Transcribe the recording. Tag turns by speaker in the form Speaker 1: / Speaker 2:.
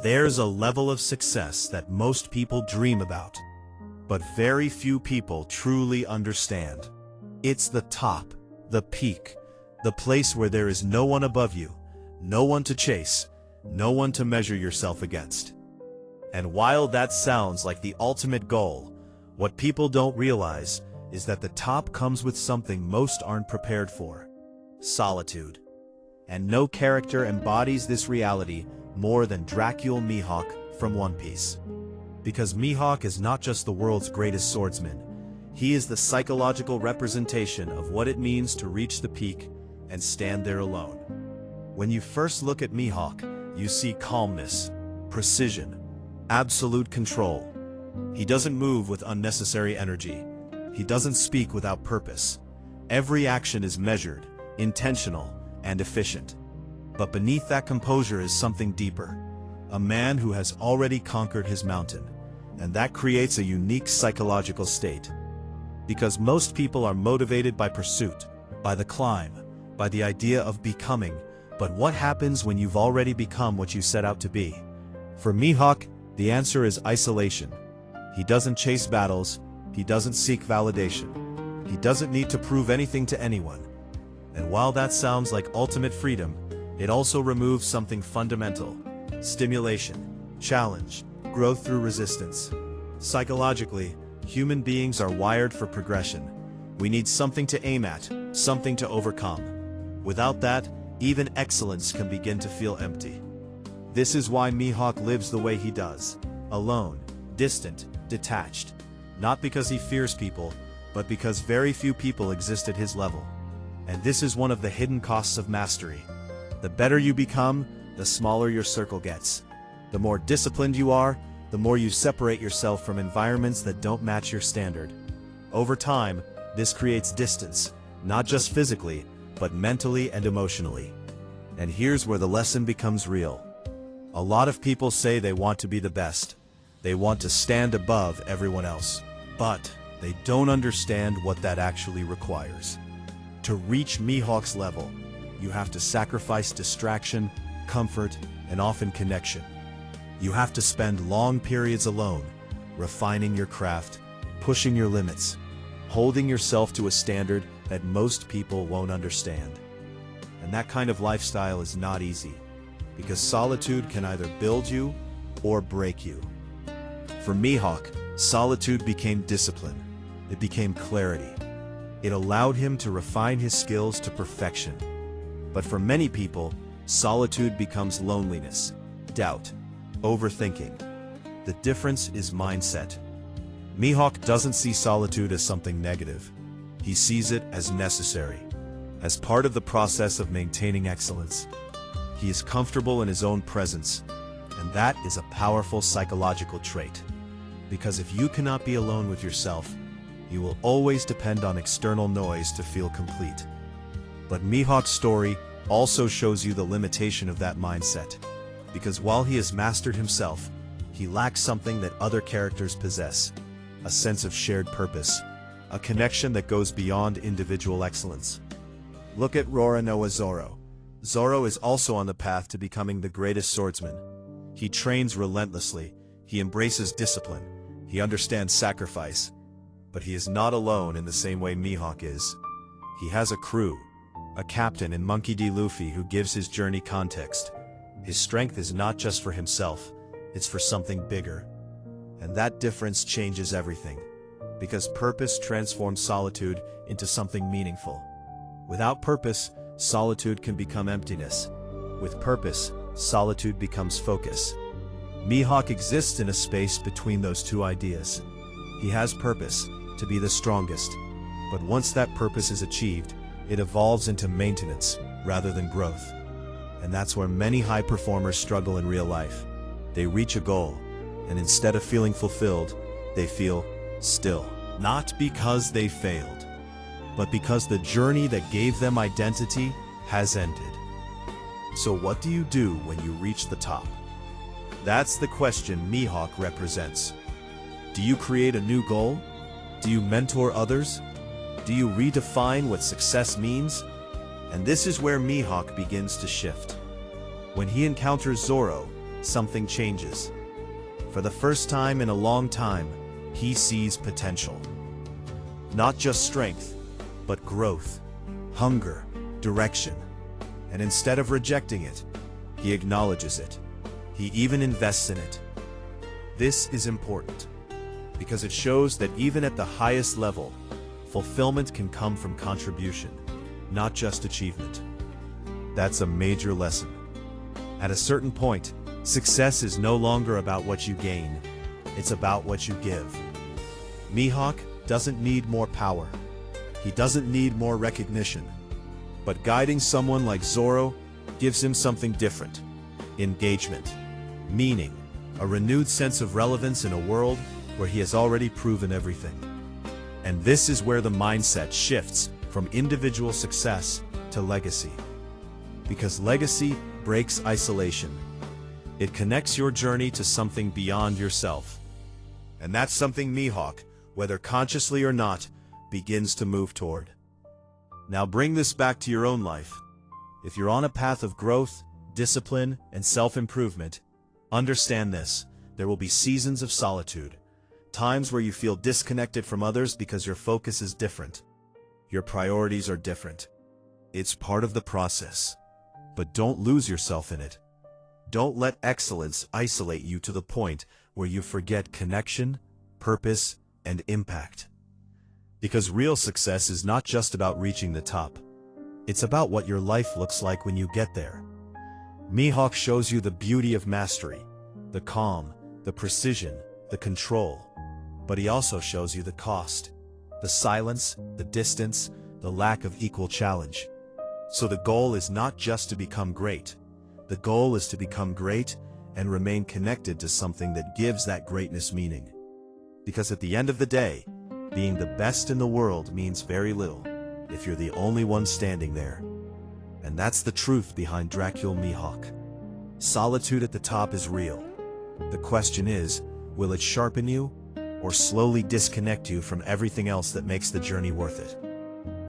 Speaker 1: There's a level of success that most people dream about, but very few people truly understand. It's the top, the peak, the place where there is no one above you, no one to chase, no one to measure yourself against. And while that sounds like the ultimate goal, what people don't realize is that the top comes with something most aren't prepared for: solitude. And no character embodies this reality more than Dracule Mihawk from One Piece. Because Mihawk is not just the world's greatest swordsman, he is the psychological representation of what it means to reach the peak and stand there alone. When you first look at Mihawk, you see calmness, precision, absolute control. He doesn't move with unnecessary energy. He doesn't speak without purpose. Every action is measured, intentional, and efficient. But beneath that composure is something deeper. A man who has already conquered his mountain. And that creates a unique psychological state. Because most people are motivated by pursuit, by the climb, by the idea of becoming. But what happens when you've already become what you set out to be? For Mihawk, the answer is isolation. He doesn't chase battles. He doesn't seek validation. He doesn't need to prove anything to anyone. And while that sounds like ultimate freedom, it also removes something fundamental: stimulation, challenge, growth through resistance. Psychologically, human beings are wired for progression. We need something to aim at, something to overcome. Without that, even excellence can begin to feel empty. This is why Mihawk lives the way he does: alone, distant, detached. Not because he fears people, but because very few people exist at his level. And this is one of the hidden costs of mastery. The better you become, the smaller your circle gets. The more disciplined you are, the more you separate yourself from environments that don't match your standard. Over time, this creates distance, not just physically, but mentally and emotionally. And here's where the lesson becomes real. A lot of people say they want to be the best. They want to stand above everyone else. But they don't understand what that actually requires. To reach Mihawk's level, you have to sacrifice distraction, comfort, and often connection. You have to spend long periods alone, refining your craft, pushing your limits, holding yourself to a standard that most people won't understand. And that kind of lifestyle is not easy, because solitude can either build you or break you. For Mihawk, solitude became discipline. It became clarity. It allowed him to refine his skills to perfection. But for many people, solitude becomes loneliness, doubt, overthinking. The difference is mindset. Mihawk doesn't see solitude as something negative. He sees it as necessary, as part of the process of maintaining excellence. He is comfortable in his own presence, and that is a powerful psychological trait. Because if you cannot be alone with yourself, you will always depend on external noise to feel complete. But Mihawk's story also shows you the limitation of that mindset. Because while he has mastered himself, he lacks something that other characters possess: a sense of shared purpose, a connection that goes beyond individual excellence. Look at Roronoa Zoro. Zoro is also on the path to becoming the greatest swordsman. He trains relentlessly, he embraces discipline, he understands sacrifice, but he is not alone in the same way Mihawk is. He has a crew, a captain in Monkey D. Luffy who gives his journey context. His strength is not just for himself, it's for something bigger. And that difference changes everything, because purpose transforms solitude into something meaningful. Without purpose, solitude can become emptiness. With purpose, solitude becomes focus. Mihawk exists in a space between those two ideas. He has purpose, to be the strongest. But once that purpose is achieved, it evolves into maintenance, rather than growth. And that's where many high performers struggle in real life. They reach a goal, and instead of feeling fulfilled, they feel still. Not because they failed, but because the journey that gave them identity has ended. So what do you do when you reach the top? That's the question Mihawk represents. Do you create a new goal? Do you mentor others? Do you redefine what success means? And this is where Mihawk begins to shift. When he encounters Zoro, something changes. For the first time in a long time, he sees potential. Not just strength, but growth, hunger, direction. And instead of rejecting it, he acknowledges it. He even invests in it. This is important, because it shows that even at the highest level, fulfillment can come from contribution, not just achievement. That's a major lesson. At a certain point, success is no longer about what you gain, it's about what you give. Mihawk doesn't need more power. He doesn't need more recognition. But guiding someone like Zoro gives him something different: engagement, meaning, a renewed sense of relevance in a world where he has already proven everything. And this is where the mindset shifts from individual success to legacy. Because legacy breaks isolation. It connects your journey to something beyond yourself. And that's something Mihawk, whether consciously or not, begins to move toward. Now bring this back to your own life. If you're on a path of growth, discipline, and self-improvement, understand this: there will be seasons of solitude, times where you feel disconnected from others because your focus is different. Your priorities are different. It's part of the process. But don't lose yourself in it. Don't let excellence isolate you to the point where you forget connection, purpose, and impact. Because real success is not just about reaching the top. It's about what your life looks like when you get there. Mihawk shows you the beauty of mastery, the calm, the precision, the control. But he also shows you the cost, the silence, the distance, the lack of equal challenge. So the goal is not just to become great. The goal is to become great and remain connected to something that gives that greatness meaning. Because at the end of the day, being the best in the world means very little if you're the only one standing there. And that's the truth behind Dracule Mihawk. Solitude at the top is real. The question is, will it sharpen you or slowly disconnect you from everything else that makes the journey worth it?